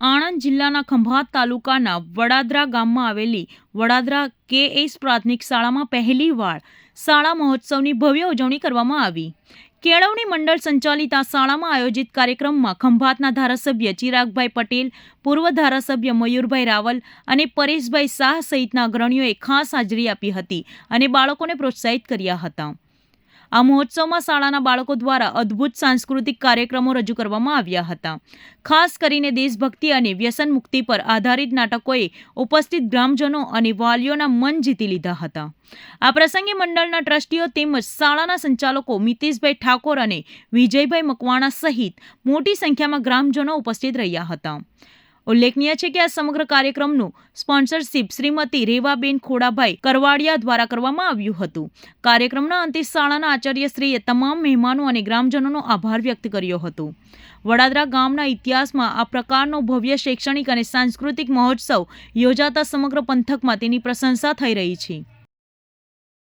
આણંદ જિલ્લાના ખંભાત તાલુકાના વડાદરા ગામમાં આવેલી વડાદરા કે.એસ. પ્રાથમિક શાળામાં પહેલીવાર શાળા મહોત્સવની ભવ્ય ઉજવણી કરવામાં આવી. કેળવણી મંડળ સંચાલિત આ શાળામાં આયોજિત કાર્યક્રમમાં ખંભાતના ધારાસભ્ય ચિરાગભાઈ પટેલ, પૂર્વ ધારાસભ્ય મયુરભાઈ રાવલ અને પરેશભાઈ શાહ સહિતના અગ્રણીઓએ ખાસ હાજરી આપી હતી અને બાળકોને પ્રોત્સાહિત કર્યા હતા. આ મહોત્સવમાં શાળાના બાળકો દ્વારા અદ્ભુત સાંસ્કૃતિક કાર્યક્રમો રજૂ કરવામાં આવ્યા હતા. ખાસ કરીને દેશભક્તિ અને વ્યસન મુક્તિ પર આધારિત નાટકોએ ઉપસ્થિત ગ્રામજનો અને વાલીઓના મન જીતી લીધા હતા. આ પ્રસંગે મંડળના ટ્રસ્ટીઓ તેમજ શાળાના સંચાલકો મિતેશભાઈ ઠાકોર અને વિજયભાઈ મકવાણા સહિત મોટી સંખ્યામાં ગ્રામજનો ઉપસ્થિત રહ્યા હતા. ઉલ્લેખનીય છે કે આ સમગ્ર કાર્યક્રમનું સ્પોન્સરશિપ શ્રીમતી રેવાબેન ખોડાભાઈ કરવાડિયા દ્વારા કરવામાં આવ્યું હતું. કાર્યક્રમના અંતે શાળાના આચાર્યશ્રીએ તમામ મહેમાનો અને ગ્રામજનોનો આભાર વ્યક્ત કર્યો હતો. વડાદરા ગામના ઇતિહાસમાં આ પ્રકારનો ભવ્ય શૈક્ષણિક અને સાંસ્કૃતિક મહોત્સવ યોજાતા સમગ્ર પંથકમાં તેની પ્રશંસા થઈ રહી છે.